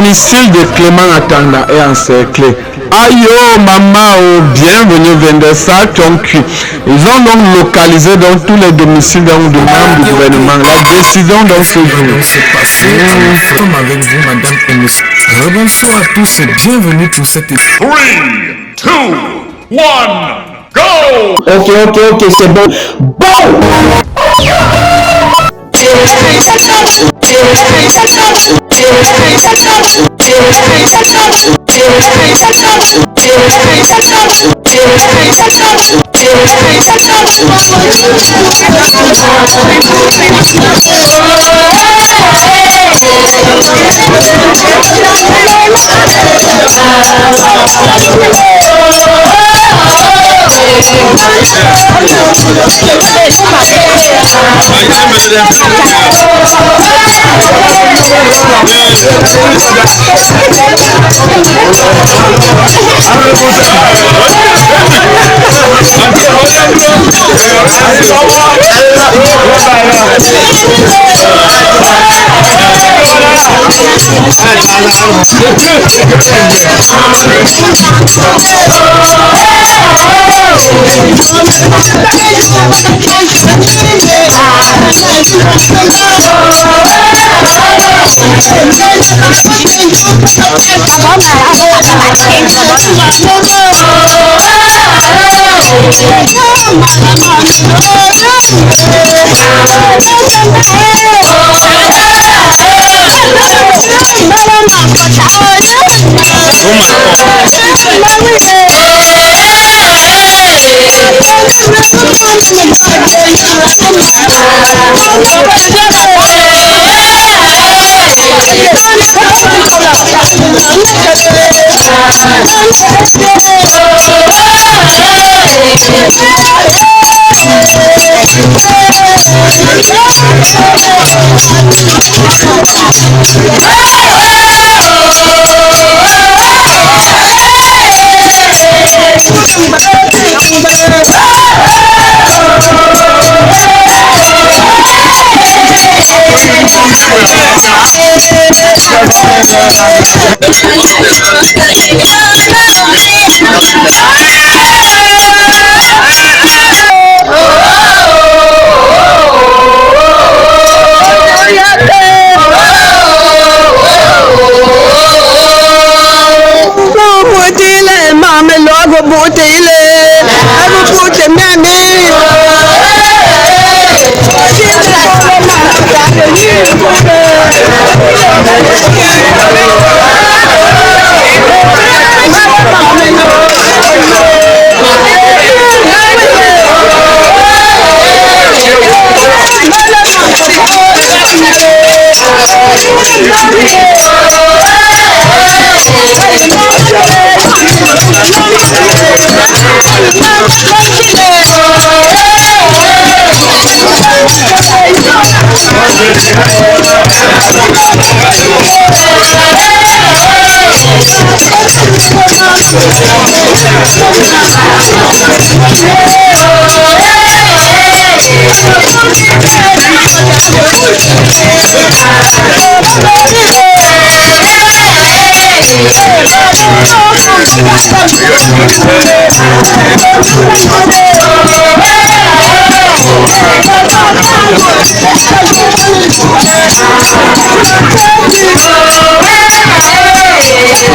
domicile de Clément Atanda est encerclé. Ayo maman, bienvenue Vendessa, donc ils ont donc localisé donc tous les domiciles de membres du gouvernement. La décision donc ce jour. C'est passé. Nous sommes avec vous, madame et monsieur. Rebonsoir à tous et bienvenue pour cette 3, 2, 1, go! Ok, c'est bon.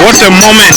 What a moment!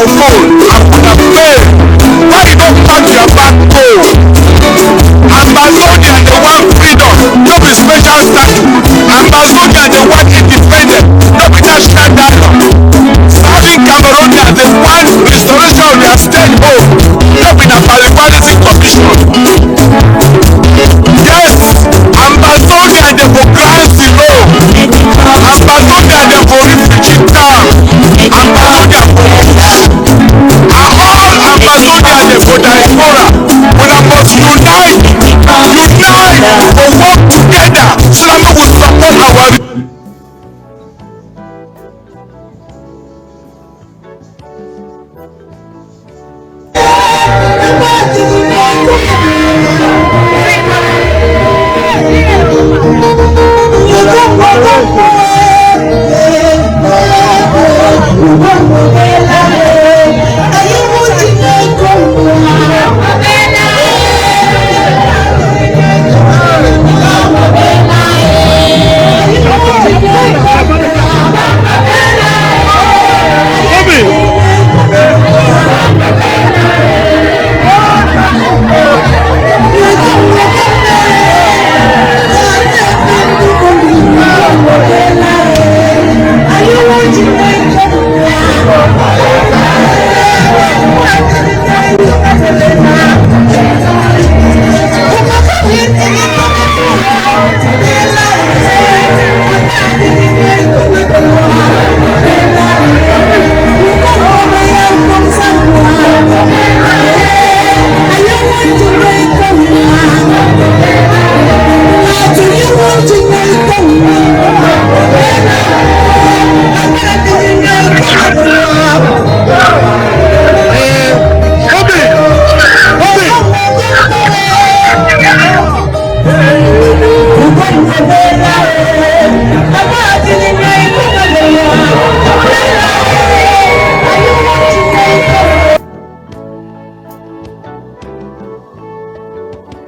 for gold and for the fame. Why you don't pack your back gold? Ambazonia they want freedom, no be special statue. Ambazonia they want independence, no be national dialogue. Serving Cameroonians they want restoration of their state home, no be nationality commission. Yes, Ambazonia they for Grand Zero, Ambazonia they for refugee camp, Ambazonia for all Ambazonia they for diaspora. Una must unite for work together so that we will support our.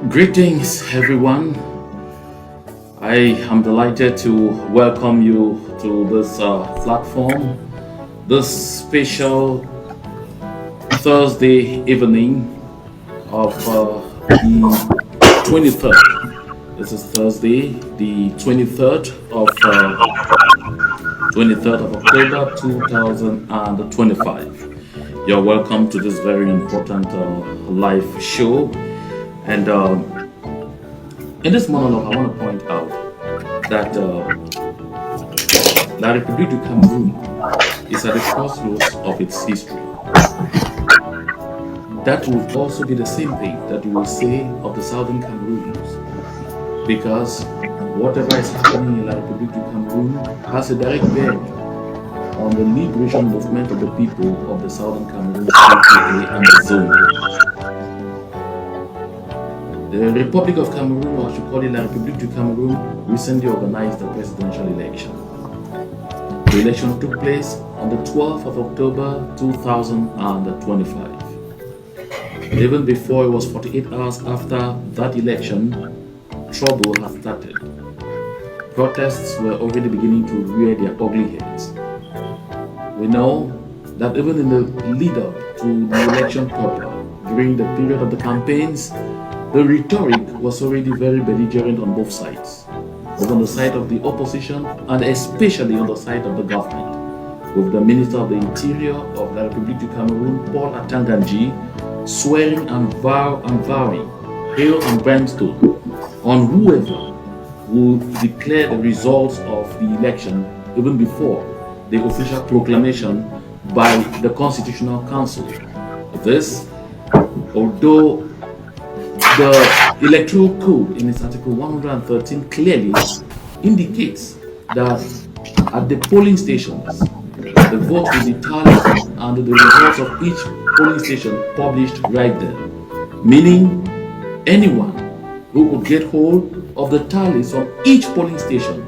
Greetings everyone. I am delighted to welcome you to this platform, this special Thursday evening of the 23rd. This is Thursday, the 23rd of October 2025. You're welcome to this very important live show. And in this monologue, I want to point out that La République du Cameroun is at the crossroads of its history. That will also be the same thing that you will say of the Southern Cameroons, because whatever is happening in La République du Cameroun has a direct bearing on the liberation movement of the people of the Southern Cameroon, aka and the zone. The Republic of Cameroon, or I should call it La République du Cameroun, recently organized a presidential election. The election took place on the 12th of October 2025. Even before it was 48 hours after that election, trouble had started. Protests were already beginning to rear their ugly heads. We know that even in the lead up to the election proper, during the period of the campaigns, the rhetoric was already very belligerent on both sides, both on the side of the opposition and especially on the side of the government, with the Minister of the Interior of La République du Cameroon, Paul Atanganji, swearing and vowing hail and brimstone on whoever would declare the results of the election even before the official proclamation by the Constitutional Council. This, although the Electoral Code in its Article 113 clearly indicates that at the polling stations, the vote will be tallied and the results of each polling station published right there, meaning anyone who could get hold of the tallies on each polling station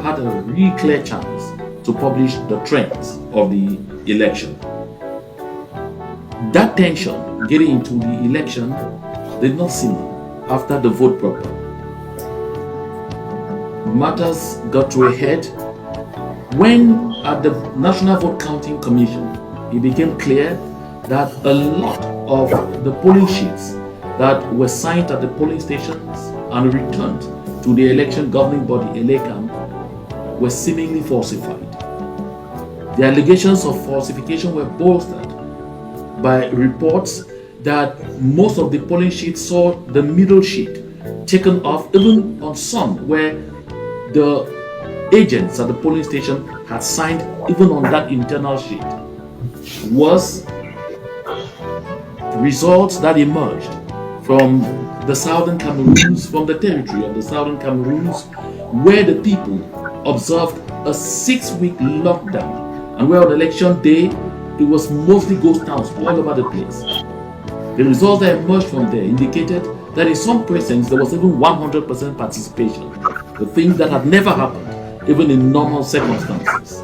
had a really clear chance to publish the trends of the election. That tension getting into the election did not simmer after the vote proper. Matters got to a head when at the National Vote Counting Commission it became clear that a lot of the polling sheets that were signed at the polling stations and returned to the election governing body, ELECAM, were seemingly falsified. The allegations of falsification were bolstered by reports that most of the polling sheets saw the middle sheet taken off, even on some where the agents at the polling station had signed even on that internal sheet. Was results that emerged from the southern Cameroons, from the territory of the southern Cameroons, where the people observed a 6-week lockdown, and where on election day it was mostly ghost towns all over the place. The results that emerged from there indicated that in some precincts there was even 100% participation, the thing that had never happened even in normal circumstances.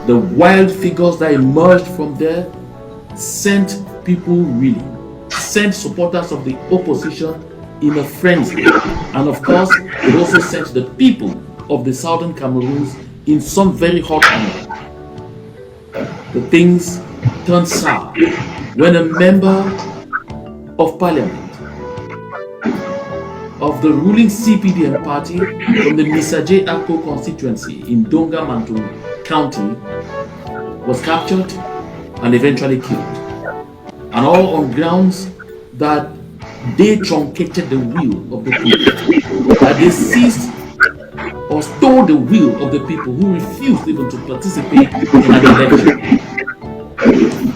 The wild figures that emerged from there sent people reeling, sent supporters of the opposition in a frenzy, and of course it also sent the people of the southern Cameroons in some very hot anger. The things turned sour when a member of parliament of the ruling CPDM party from the Misaje Akko constituency in Donga Mantu County was captured and eventually killed, and all on grounds that they truncated the will of the people, that they seized or stole the will of the people who refused even to participate in an election.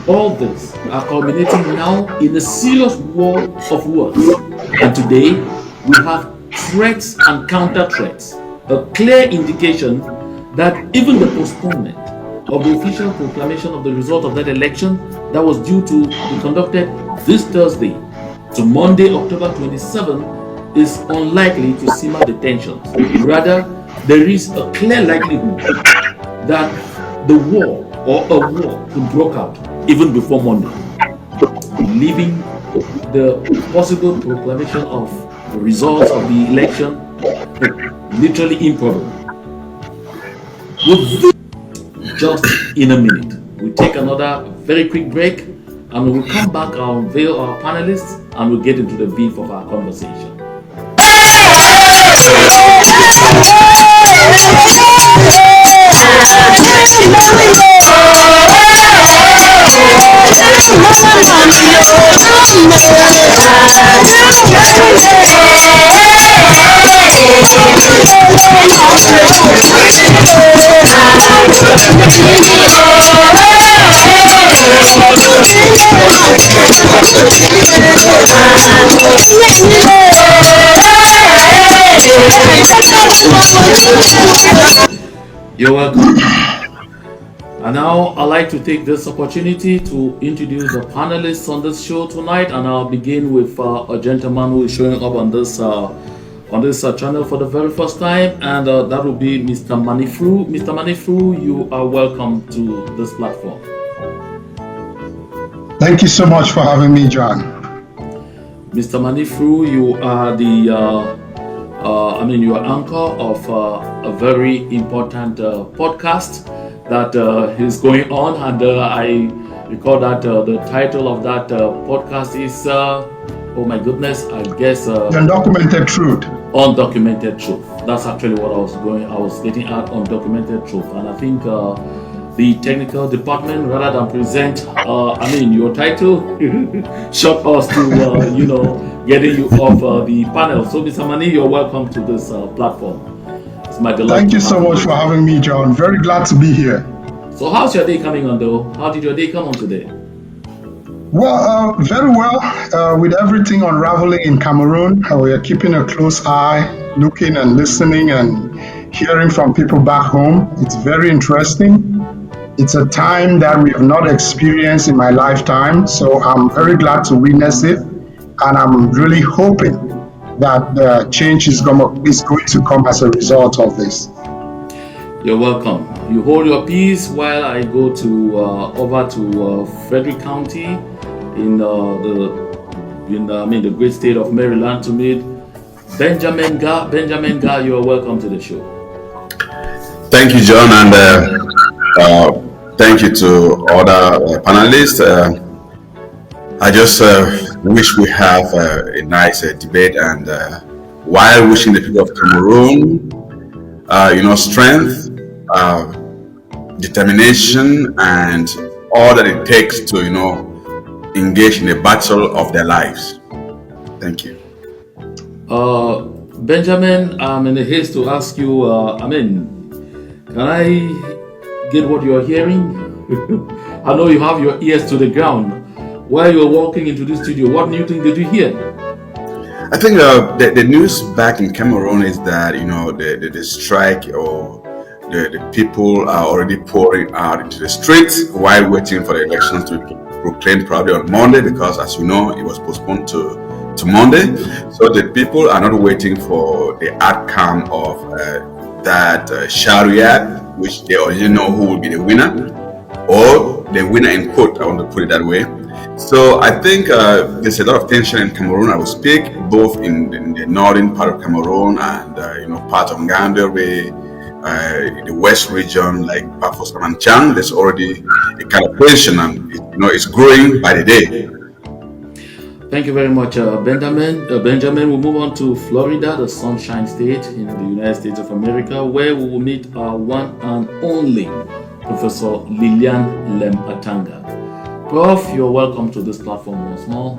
All this are culminating now in a serious war of words, and today we have threats and counter threats, a clear indication that even the postponement of the official proclamation of the result of that election that was due to be conducted this Thursday to Monday, October 27, is unlikely to simmer the tensions. Rather, there is a clear likelihood that the war or a war could break out even before Monday, leaving the possible proclamation of the results of the election literally improbable. We'll just in a minute. We'll take another very quick break, and we'll come back and unveil our panelists, and we'll get into the beef of our conversation. You're welcome. And now I'd like to take this opportunity to introduce the panelists on this show tonight, and I'll begin with a gentleman who is showing up on this channel for the very first time, and that will be Mr. Manifru. Mr. Manifru, you are welcome to this platform. Thank you so much for having me, John. Mr. Manifru, you are the you are anchor of a very important podcast that is going on, and I recall that the title of that podcast is oh my goodness, I guess Undocumented Truth. Undocumented Truth. That's actually what I was getting at, Undocumented Truth. And I think the technical department, rather than present your title, shot us to getting you off the panel. So Mr. Mani, you're welcome to this platform. It's my delight. Thank you so much for having me, John. Very glad to be here. So how's your day coming on, though? How did your day come on today? Well, very well. With everything unraveling in Cameroon, we are keeping a close eye, looking and listening and hearing from people back home. It's very interesting. It's a time that we have not experienced in my lifetime, so I'm very glad to witness it, and I'm really hoping that the change is going to come as a result of this. You're welcome. You hold your peace while I go to over to Frederick County in the great state of Maryland to meet Benjamin Ga. Benjamin Ga, you are welcome to the show. Thank you, John, and thank you to other panelists. I just wish we have a nice debate, and while wishing the people of Cameroon, strength, determination, and all that it takes to, engage in the battle of their lives. Thank you. Benjamin, I'm in a haste to ask you, can I get what you're hearing? I know you have your ears to the ground. While you're walking into the studio, what new thing did you hear? I think the news back in Cameroon is that, the strike or the people are already pouring out into the streets while waiting for the elections to be proclaimed probably on Monday, because as you know, it was postponed to Monday. So the people are not waiting for the outcome of that Sharia, which they already know who will be the winner, or the winner in quote, I want to put it that way. So I think there's a lot of tension in Cameroon. I will speak both in the northern part of Cameroon and part of Ngandere, the west region like Bafos Kamanchang. There's already a kind of tension, and it's growing by the day. Thank you very much, Benjamin. Benjamin, we'll move on to Florida, the Sunshine State in the United States of America, where we will meet our one and only Professor Lillian Lem Atanga. Prof, you're welcome to this platform once more.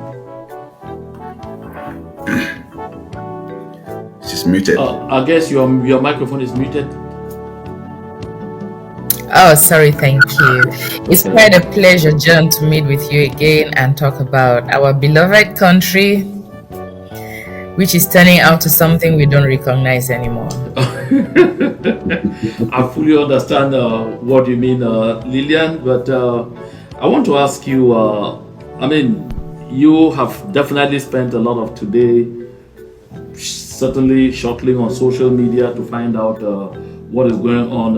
She's muted. I guess your microphone is muted. Oh, sorry, thank you. It's quite a pleasure, John, to meet with you again and talk about our beloved country, which is turning out to something we don't recognize anymore. I fully understand what you mean, Lillian, but I want to ask you, you have definitely spent a lot of today certainly shuttling on social media to find out what is going on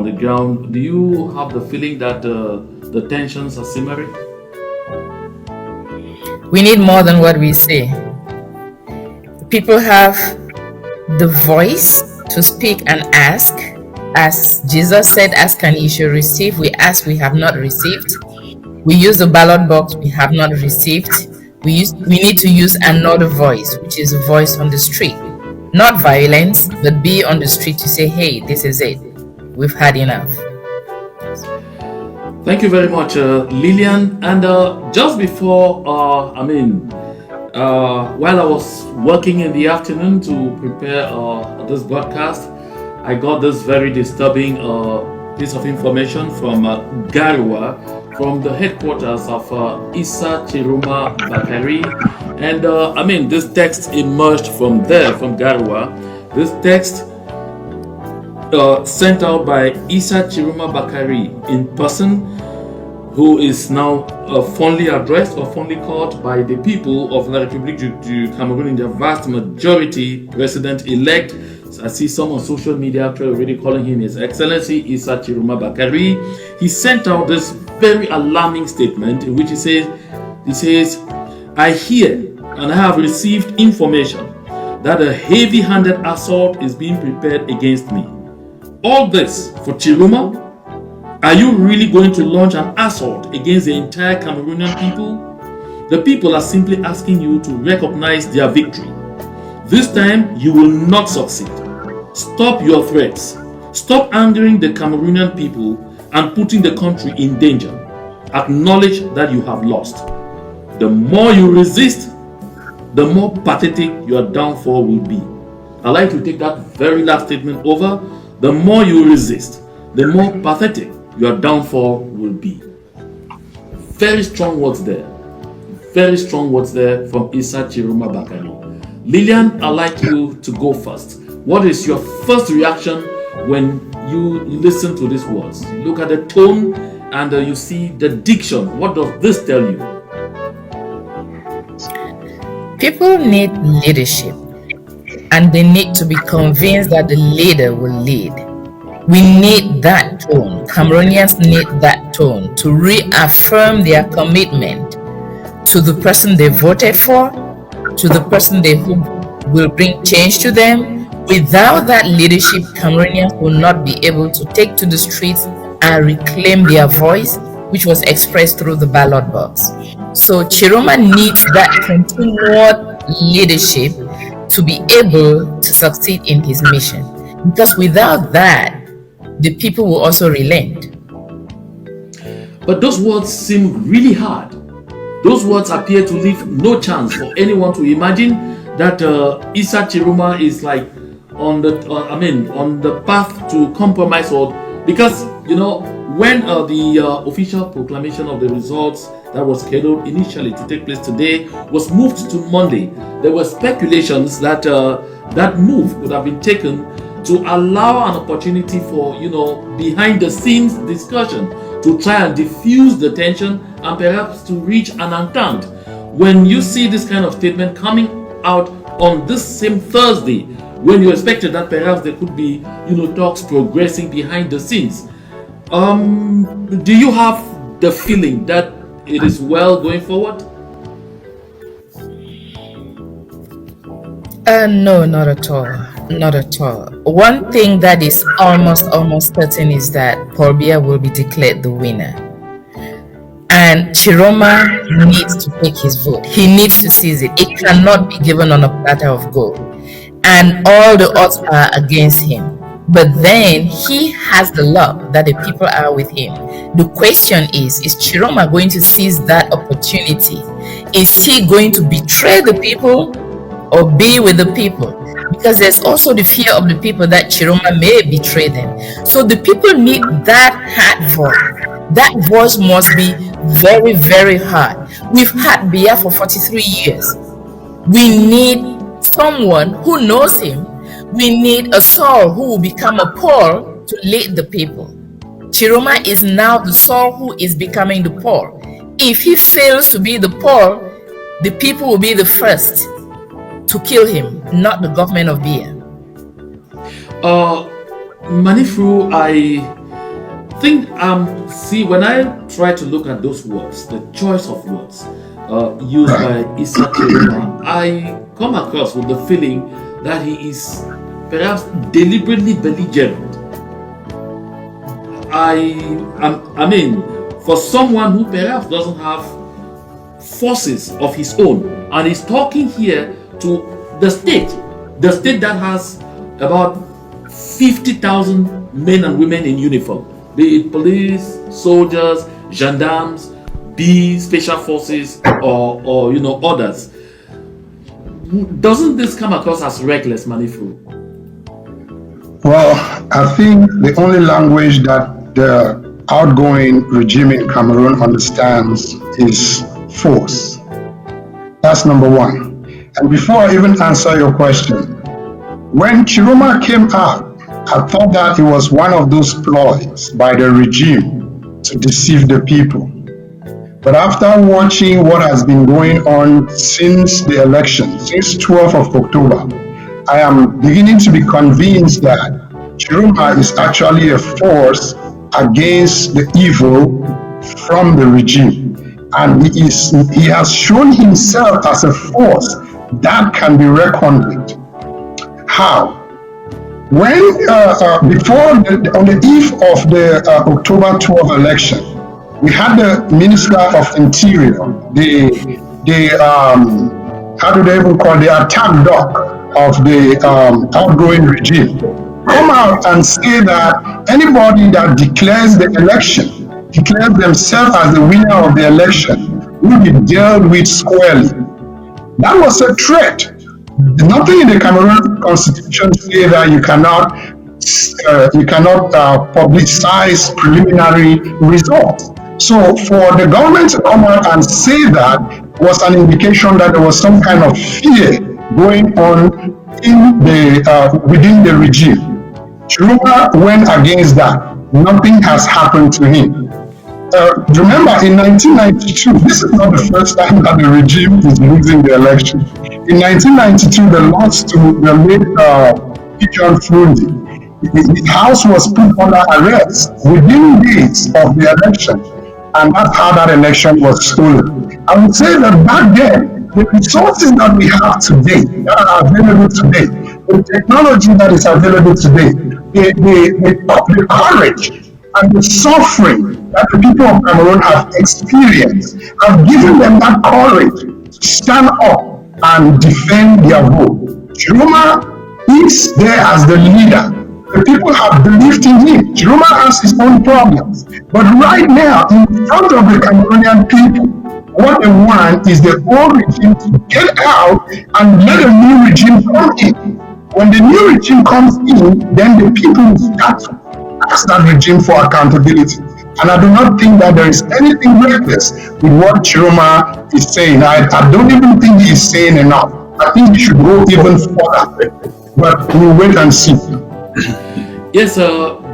the ground. Do you have the feeling that the tensions are simmering? We need more than what we say. People have the voice to speak and ask. As Jesus said, ask and you shall receive. We ask, we have not received. We use the ballot box, we have not received. We need to use another voice, which is a voice on the street. Not violence, but be on the street to say, hey, this is it. We've had enough. Thank you very much, Lillian. And just before, while I was working in the afternoon to prepare this broadcast, I got this very disturbing piece of information from Garua, from the headquarters of Issa Chiruma Bakari. And this text emerged from there, from Garua. This text sent out by Issa Chiruma Bakari in person, who is now fondly addressed or fondly called by the people of La République du Cameroon in their vast majority, President-elect. I see some on social media actually already calling him His Excellency Issa Chiruma Bakari. He sent out this very alarming statement in which he says, I hear and I have received information that a heavy-handed assault is being prepared against me. All this for Chiruma? Are you really going to launch an assault against the entire Cameroonian people? The people are simply asking you to recognize their victory. This time, you will not succeed. Stop your threats. Stop angering the Cameroonian people and putting the country in danger. Acknowledge that you have lost. The more you resist, the more pathetic your downfall will be. I'd like to take that very last statement over. The more you resist, the more pathetic your downfall will be. Very strong words there. Very strong words there from Issa Chiruma Bakari. Lillian, I'd like you to go first. What is your first reaction when you listen to these words? You look at the tone and you see the diction. What does this tell you? People need leadership, and they need to be convinced that the leader will lead. We need that tone. Cameroonians need that tone to reaffirm their commitment to the person they voted for, to the person they hope will bring change to them. Without that leadership, Cameroonians will not be able to take to the streets and reclaim their voice, which was expressed through the ballot box. So Chiroma needs that continued leadership to be able to succeed in his mission. Because without that, the people will also relent. But those words seem really hard. Those words appear to leave no chance for anyone to imagine that Issa Chiroma is like on the path to compromise, or because when the official proclamation of the results that was scheduled initially to take place today was moved to Monday, there were speculations that that move would have been taken to allow an opportunity for behind the scenes discussion to try and diffuse the tension and perhaps to reach an entente. When you see this kind of statement coming out on this same Thursday, when you expected that perhaps there could be talks progressing behind the scenes, do you have the feeling that it is well going forward? No, not at all. Not at all. One thing that is almost certain is that Paul Biya will be declared the winner. And Chiroma needs to take his vote. He needs to seize it. It cannot be given on a platter of gold. And all the odds are against him. But then he has the luck that the people are with him. The question is Chiroma going to seize that opportunity? Is he going to betray the people or be with the people? Because there's also the fear of the people that Chiroma may betray them. So the people need that hard voice. That voice must be very, very hard. We've had Biya for 43 years. We need someone who knows him. We need a Saul who will become a Paul to lead the people. Chiroma is now the Saul who is becoming the Paul. If he fails to be the Paul, the people will be the first to kill him, not the government of Biya. Manifru, I think when I try to look at those words, the choice of words used by Issa Chiroma, I come across with the feeling that he is perhaps deliberately belligerent. For someone who perhaps doesn't have forces of his own, and is talking here to the state that has about 50,000 men and women in uniform, be it police, soldiers, gendarmes, be special forces, or others. Doesn't this come across as reckless, Manifru? Well, I think the only language that the outgoing regime in Cameroon understands is force. That's number one. And before I even answer your question, when Chiroma came out, I thought that it was one of those ploys by the regime to deceive the people. But after watching what has been going on since the election, since 12th of October, I am beginning to be convinced that Chiroma is actually a force against the evil from the regime. And he has shown himself as a force that can be reckoned with. How? When on the eve of the October 12 election, we had the Minister of Interior, how do they even call the attack dog of the outgoing regime, come out and say that anybody that declares the election, declares themselves as the winner of the election, will be dealt with squarely. That was a threat. Nothing in the Cameroon Constitution says that you cannot publicize preliminary results. So for the government to come out and say that was an indication that there was some kind of fear going on within the regime. Chiroma went against that. Nothing has happened to him. Remember, in 1992, this is not the first time that the regime is losing the election. In 1992, they lost to the late Pigeon Frundi. His house was put under arrest within days of the election, and that's how that election was stolen. I would say that back then, the resources that we have today, that are available today, the technology that is available today, the courage and the suffering that the people of Cameroon have experienced have given them that courage to stand up and defend their vote. Chiroma is there as the leader. The people have believed in him. Chiroma has his own problems. But right now, in front of the Cameroonian people, what they want is the old regime to get out and let a new regime come in. When the new regime comes in, then the people will start to ask that regime for accountability. And I do not think that there is anything reckless with what Chiroma is saying. I don't even think he is saying enough. I think he should go even further. But we'll wait and see. Yes,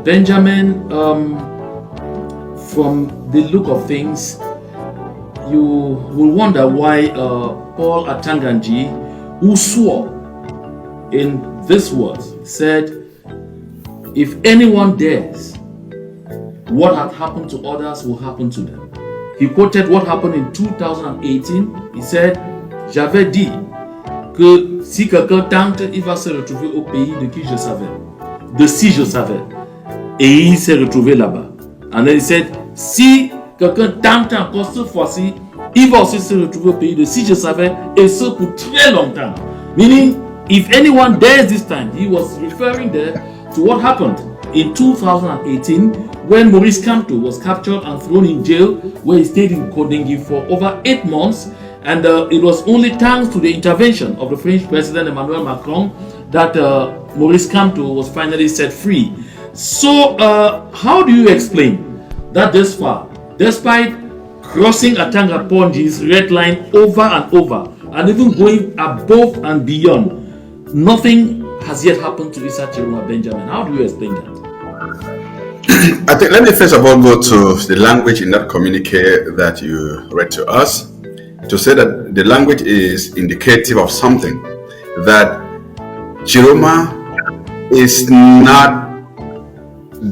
Benjamin, from the look of things, you will wonder why Paul Atanganji, who swore in this words, said, if anyone dares, what had happened to others will happen to them. He quoted what happened in 2018. He said, j'avais dit que si quelqu'un tente, il va se retrouver au pays de qui je savais, de si je savais. Et il s'est retrouvé là-bas. And then he said, si quelqu'un tente encore cette fois-ci, il va aussi se retrouver au pays de si je savais, et ce pour très longtemps. Meaning, if anyone dares this time, he was referring there to what happened in 2018 when Maurice Kamto was captured and thrown in jail, where he stayed in Kodingi for over 8 months. And it was only thanks to the intervention of the French President Emmanuel Macron that Maurice Kamto was finally set free. So, how do you explain that this far, despite crossing Atanga Ponji's red line over and over, and even going above and beyond, nothing has yet happened to Issa Chiroma Benjamin? How do you explain that? I think, let me first of all go to the language in that communique that you read to us, to say that the language is indicative of something, that Chiroma is not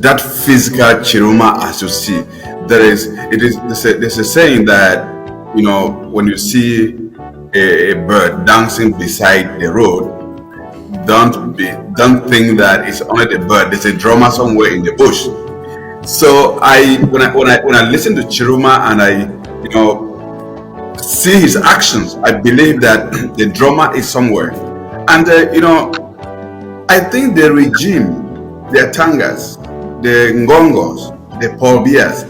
that physical Chiroma as you see. There's a saying that, you know, when you see a bird dancing beside the road, don't think that it's only the bird. There's a drummer somewhere in the bush. So when I listen to Chiroma and I see his actions, I believe that the drummer is somewhere. And I think the regime, the Atangas, the Ngongos, the Paul Bias,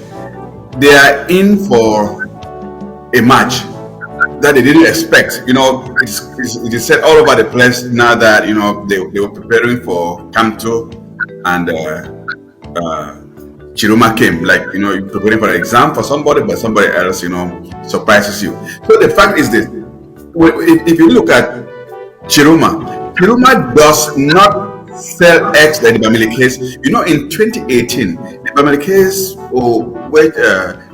they are in for a match that they didn't expect. It is said all over the place now that they were preparing for Kamto and Chiroma came, like you're preparing for an exam for somebody, but somebody else surprises you. So the fact is this: if you look at Chiroma does not sell eggs like the Bamili case. In 2018, the Bamili case, where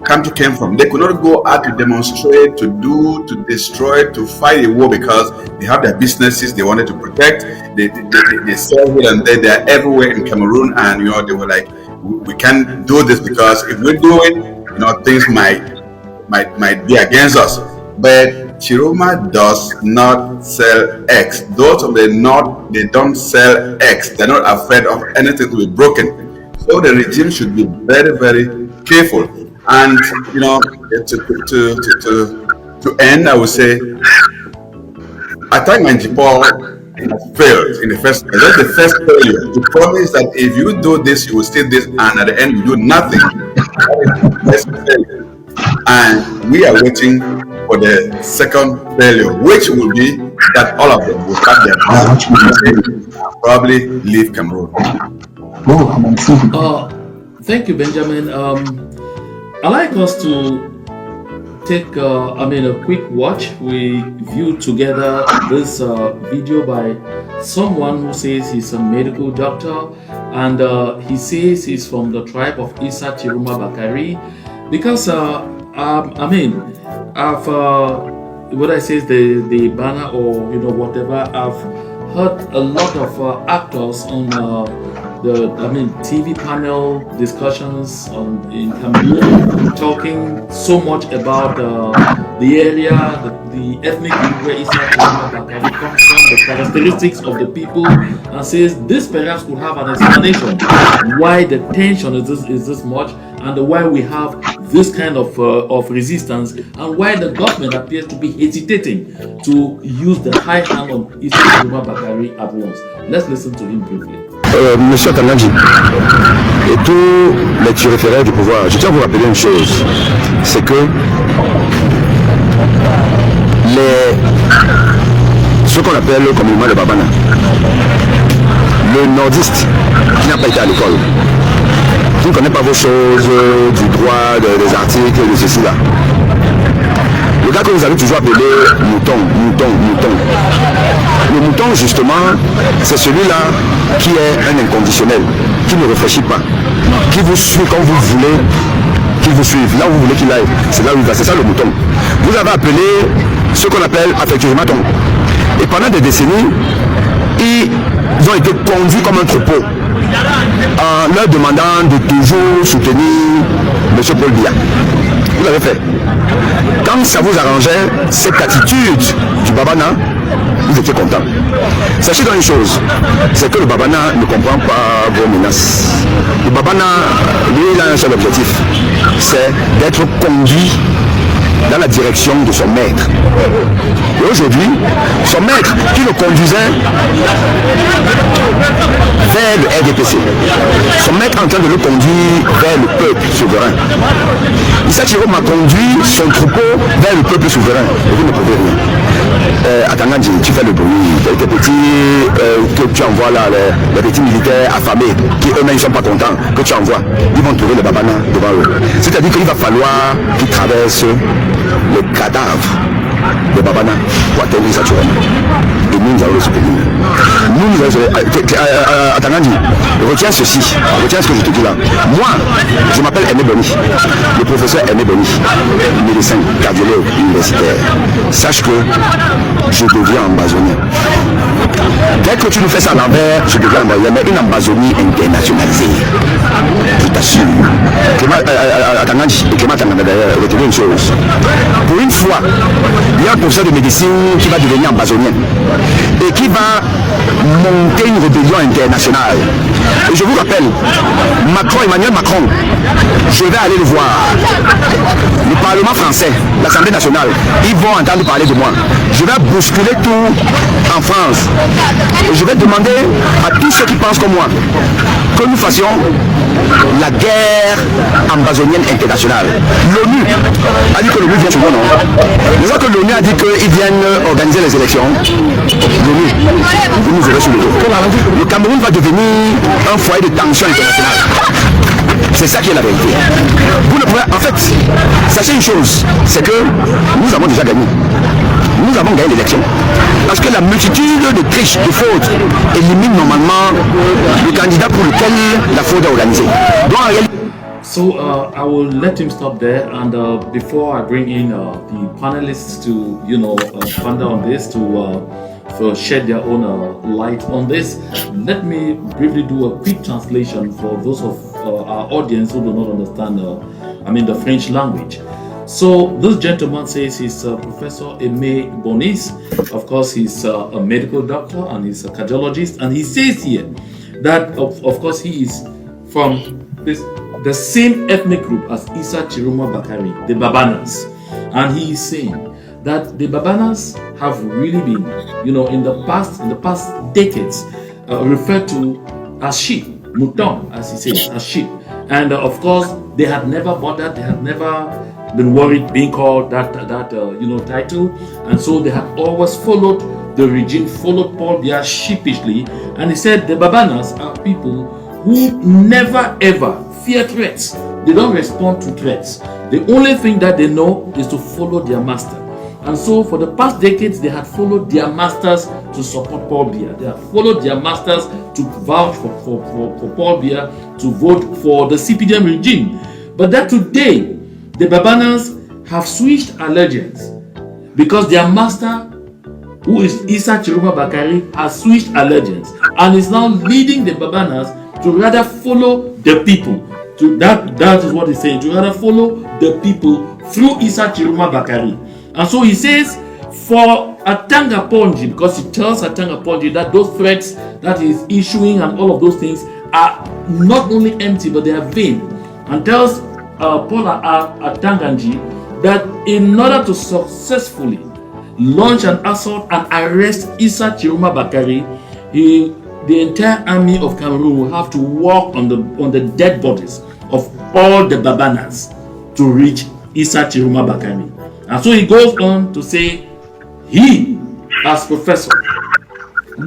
Kamto came from, they could not go out to demonstrate, to destroy, to fight a war because they have their businesses they wanted to protect. They sell here and there. They are everywhere in Cameroon, and they were like, we can't do this because if we do it, things might be against us. But Chiroma does not sell eggs. Those of the North, they don't sell eggs. They're not afraid of anything to be broken. So the regime should be very, very careful. And to end, I would say, I think Paul failed in the first. That's the first failure. To promise that if you do this, you will steal this, and at the end you do nothing. That's the failure. And we are waiting for the second failure, which will be that all of them will cut their and probably leave Cameroon. Thank you, Benjamin. I'd like us to take a quick watch. We view together this video by someone who says he's a medical doctor, and he says he's from the tribe of Issa Chiroma Bakari, because I've what I say is the banner or whatever. I've heard a lot of actors on TV panel discussions in Cameroon, talking so much about the area, the ethnic group where Issa Bakari comes from, the characteristics of the people, and says this perhaps could have an explanation why the tension is this much, and why we have this kind of resistance, and why the government appears to be hesitating to use the high hand on Issa Bakari at once. Let's listen to him briefly. Monsieur Tanandji et tous les turiféraires du pouvoir, je tiens à vous rappeler une chose, c'est que ce qu'on appelle communément le babana, le nordiste qui n'a pas été à l'école, qui ne connaît pas vos choses du droit, des articles, de ceci là. Le gars que vous avez toujours appelé mouton. Le mouton, justement, c'est celui-là qui est un inconditionnel, qui ne réfléchit pas, qui vous suit quand vous voulez qu'il vous suive, là où vous voulez qu'il aille, c'est là où il va, c'est ça le mouton. Vous avez appelé ce qu'on appelle affectueusement ton. Et pendant des décennies, ils ont été conduits comme un troupeau, en leur demandant de toujours soutenir M. Paul Biya. Vous l'avez fait. Quand ça vous arrangeait, cette attitude du Babana, vous étiez content. Sachez dans une chose, c'est que le Babana ne comprend pas vos menaces. Le Babana, lui, il a un seul objectif, c'est d'être conduit dans la direction de son maître. Et aujourd'hui, son maître qui le conduisait vers le RDPC, son maître en train de le conduire vers le peuple souverain. Issa Chiro m'a conduit son troupeau vers le peuple souverain. Et vous ne pouvez rien. Atangandji, tu fais le bruit. Tes petits que tu envoies là, les petits militaires affamés, qui eux-mêmes ne sont pas contents, que tu envoies, ils vont trouver le babana devant eux. C'est-à-dire qu'il va falloir qu'ils traversent le cadavre de Babana pour atteindre Issa Chiro. Et nous allons le soutenir. Nous allons... Atangandji, retiens ceci, retiens ce que je te dis là. Moi, je m'appelle Aimé Boni, le professeur Aimé Boni, médecin, cardiologue universitaire. Sache que je deviens ambazonien. Dès que tu nous fais ça à l'envers, je deviens ambazonien, mais une ambazonie internationalisée. Je t'assure. Atangandji, et Clément Atangandji d'ailleurs, retenez une chose. Pour une fois, il y a un professeur de médecine qui va devenir ambazonien et qui va monter une rébellion internationale. Et je vous rappelle, Emmanuel Macron, je vais aller le voir. Le Parlement français, l'Assemblée nationale, ils vont entendre parler de moi. Je vais bousculer tout en France. Et je vais demander à tous ceux qui pensent comme moi que nous fassions la guerre ambazonienne internationale. L'ONU a dit que l'ONU vient sur nous, non? Mais que l'ONU a dit qu'ils viennent organiser les élections, l'ONU, vous nous aurez sur le dos. Le Cameroun va devenir un foyer de tension internationale. C'est ça qui est la vérité. Vous ne pouvez, en fait, sachez une chose, c'est que nous avons déjà gagné. Nous avons gagné l'élection. Parce que la multitude de triches, de fautes, élimine normalement le candidat pour lequel la faute est organisée. Donc, en réalité, So I will let him stop there, and before I bring in the panelists to ponder on this, to shed their own light on this, let me briefly do a quick translation for those of our audience who do not understand the French language. So this gentleman says he's Professor Aimé Bonis. Of course, he's a medical doctor and he's a cardiologist, and he says here that of course he is from the same ethnic group as Issa Chiroma Bakari, the Babanas. And he is saying that the Babanas have really been, in the past decades, referred to as sheep, mouton, as he says, as sheep. And of course, they had never bothered, they had never been worried being called that title. And so they had always followed the regime, followed Paul Biya sheepishly. And he said the Babanas are people who never ever fear threats. They don't respond to threats. The only thing that they know is to follow their master. And so for the past decades, they had followed their masters to support Paul Biya. They had followed their masters to vouch for Paul Biya, to vote for the CPDM regime. But that today, the Babanas have switched allegiance because their master, who is Issa Chiroma Bakari, has switched allegiance and is now leading the Babanas to rather follow the people. That is what he's saying. To rather follow the people through Issa Chiroma Bakari. And so he says, for Atanga Ponji, because he tells Atanga Ponji that those threats that he's issuing and all of those things are not only empty, but they are vain. And tells Paula Atanganji that in order to successfully launch an assault and arrest Issa Chiroma Bakari, the entire army of Cameroon will have to walk on the dead bodies of all the Babanas to reach Issa Chiroma Bakari. And so he goes on to say he, as professor,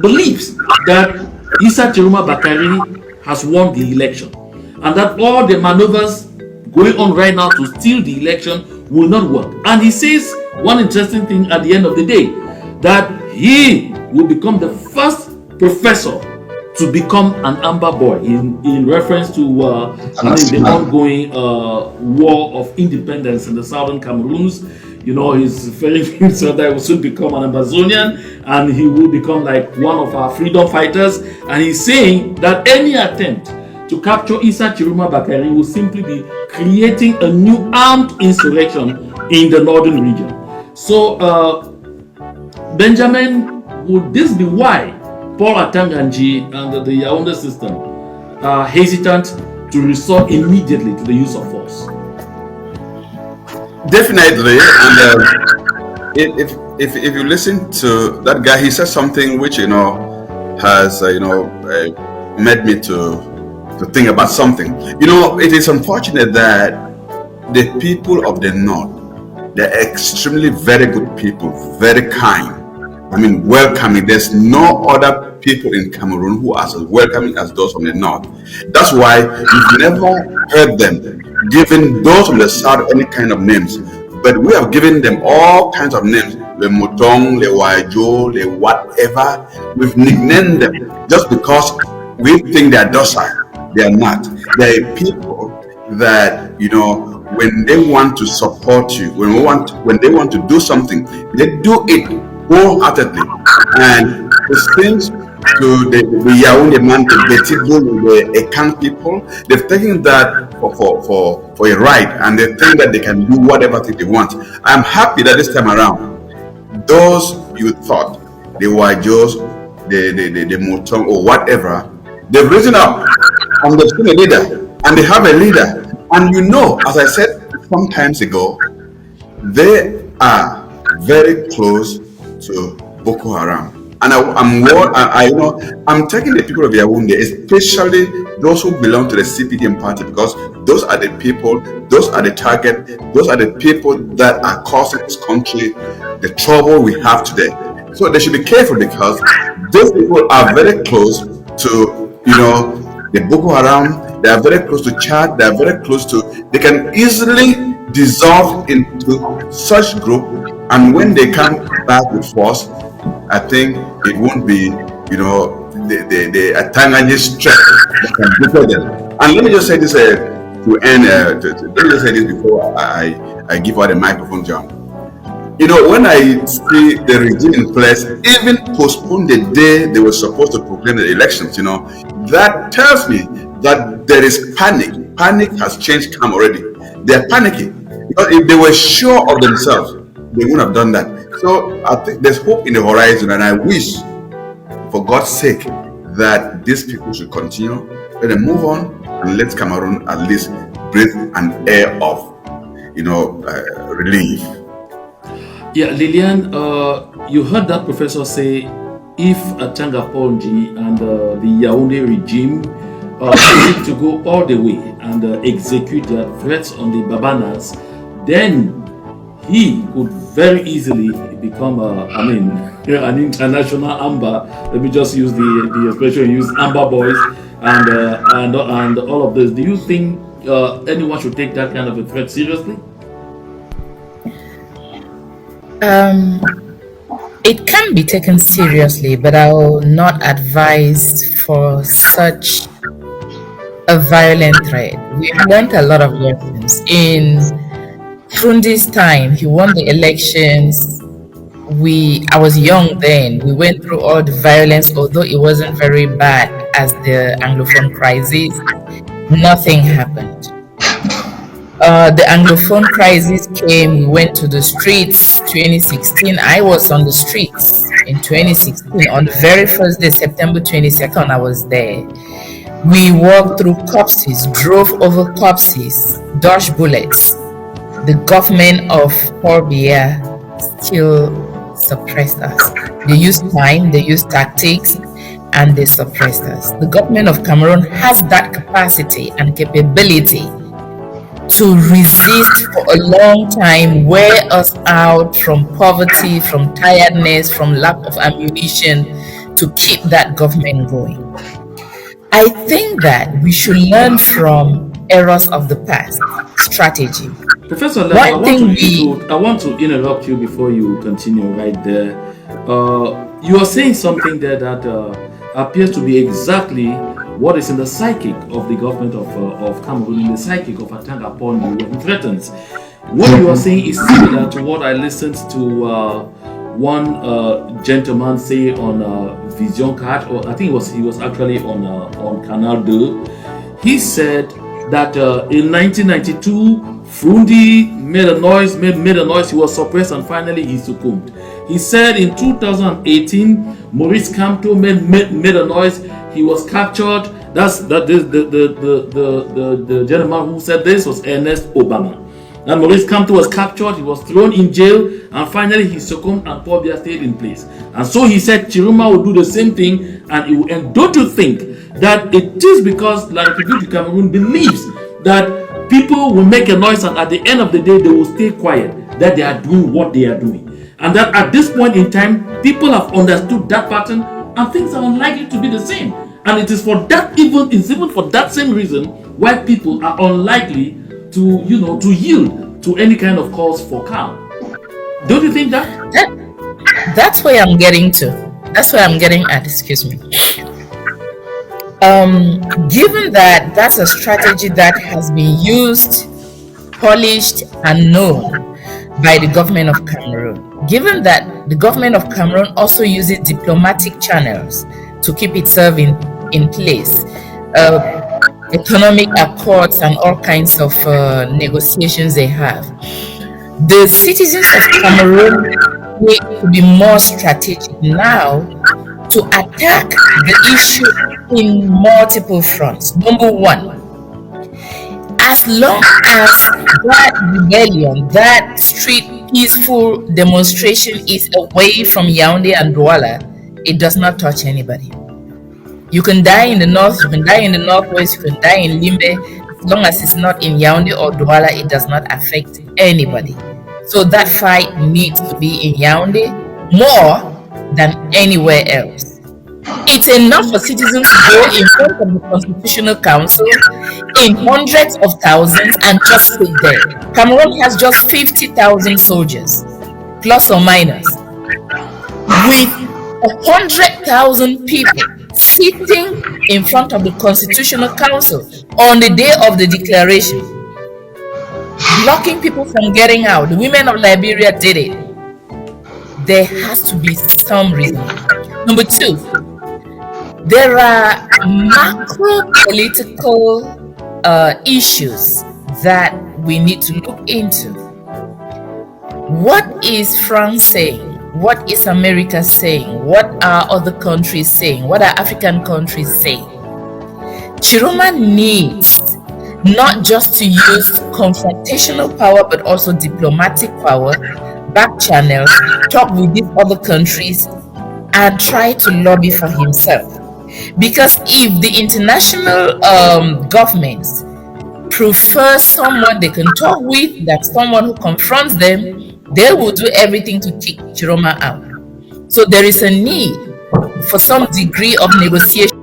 believes that Issa Chiroma Bakari has won the election and that all the maneuvers going on right now to steal the election will not work. And he says one interesting thing at the end of the day, that he will become the first professor to become an Amber Boy in reference to the ongoing war of independence in the southern Cameroons. You know, he's referring to himself that he will soon become an Amazonian and he will become like one of our freedom fighters. And he's saying that any attempt to capture Issa Chiroma Bakari will simply be creating a new armed insurrection in the northern region. So, Benjamin, would this be why Paul Atanganji and the Yaoundé system are hesitant to resort immediately to the use of force? Definitely, and if you listen to that guy, he says something which has made me to think about something. It is unfortunate that the people of the north, they're extremely very good people, very kind. I mean, welcoming. There's no other people in Cameroon who are as welcoming as those from the north. That's why you've never heard them giving those from the south any kind of names. But we have given them all kinds of names. Le Mouton, Le Waijo, Le whatever. We've nicknamed them just because we think they are docile. They are not. They are people that, when they want to support you, when they want to do something, they do it wholeheartedly. And it seems to the Yaoundé man, the Ekan people, they've taken that for a right, and they think that they can do whatever thing they want. I'm happy that this time around, those you thought they were just the Mouton or whatever, they've risen up and they've seen a leader, and they have a leader. And as I said some times ago, they are very close to Boko Haram. And I'm taking the people of Yaoundé, especially those who belong to the CPDM party, because those are the people, those are the target, those are the people that are causing this country the trouble we have today. So they should be careful, because those people are very close to, the Boko Haram. They are very close to Chad. They are very close to. They can easily dissolve into such group, and when they come back with force, I think it won't be, the Atanganji strength that can defeat them. And let me just say this to end. Let me just say this before I give out the microphone, John. When I see the regime in place, even postpone the day they were supposed to proclaim the elections, that tells me that there is panic. Panic has changed camp already. They are panicking, because if they were sure of themselves, they wouldn't have done that. So I think there's hope in the horizon, and I wish, for God's sake, that these people should continue. Let them move on, and let Cameroon at least breathe an air of, relief. Yeah, Lilian, you heard that professor say, if Atanga Ponji and the Yaoundé regime need to go all the way and execute their threats on the Babanas, then he could very easily become an international Amber. Let me just use the expression you use, Amber Boys, and all of this. Do you think anyone should take that kind of a threat seriously? It can be taken seriously, but I will not advise for such a violent threat. We learned a lot of lessons. In Frundi's time, he won the elections. I was young then. We went through all the violence, although it wasn't very bad. as the Anglophone crisis, nothing happened. The Anglophone crisis came, we went to the streets 2016. I was on the streets in 2016. On the very first day, September 22nd, I was there. We walked through corpses, drove over corpses, dodged bullets. The government of Paul Biya still suppressed us. They used time, they used tactics, and they suppressed us. The government of Cameroon has that capacity and capability to resist for a long time, wear us out from poverty, from tiredness, from lack of ammunition, to keep that government going. I think that we should learn from errors of the past, strategy. Professor Lem, I want to interrupt you before you continue right there. You are saying something there that appears to be exactly what is in the psychic of the government of Cameroon, in the psychic of attack upon you when threatens. What you are saying is similar to what I listened to one gentleman say on Vision Card, or I think he was actually on Canal 2. He said that in 1992, Frundi made a noise, he was suppressed, and finally he succumbed. He said in 2018, Maurice Kamto made a noise, he was captured. The gentleman who said this was Ernest Obama. And Maurice Kamto was captured, he was thrown in jail, and finally he succumbed and Paul Biya stayed in place. And so he said Chiroma will do the same thing, and don't you think that it is because La République du Cameroun believes that people will make a noise and at the end of the day they will stay quiet, that they are doing what they are doing, and that at this point in time people have understood that pattern and things are unlikely to be the same, and it is for that it's even for that same reason why people are unlikely to yield to any kind of calls for calm. Don't you think that? That's where I'm getting to. That's where I'm getting at, excuse me. Given that that's a strategy that has been used, polished, and known by the government of Cameroon, given that the government of Cameroon also uses diplomatic channels to keep itself in place, economic accords and all kinds of negotiations they have, the citizens of Cameroon need to be more strategic now to attack the issue in multiple fronts. Number one, as long as that rebellion, that street peaceful demonstration is away from Yaoundé and Douala, it does not touch anybody. You can die in the north, you can die in the northwest, you can die in Limbe. As long as it's not in Yaoundé or Douala, it does not affect anybody. So that fight needs to be in Yaoundé more than anywhere else. It's enough for citizens to go in front of the Constitutional Council in hundreds of thousands and just sit there. Cameroon has just 50,000 soldiers, plus or minus. With 100,000 people sitting in front of the Constitutional Council on the day of the declaration, blocking people from getting out. The women of Liberia did it. There has to be some reason. Number two, there are macro political issues that we need to look into. What is France saying? What is America saying? What are other countries saying? What are African countries saying? Chiroma needs not just to use confrontational power, but also diplomatic power, back channels, talk with these other countries, and try to lobby for himself. Because if the international governments prefer someone they can talk with than someone who confronts them, they will do everything to kick Chiroma out. So there is a need for some degree of negotiation.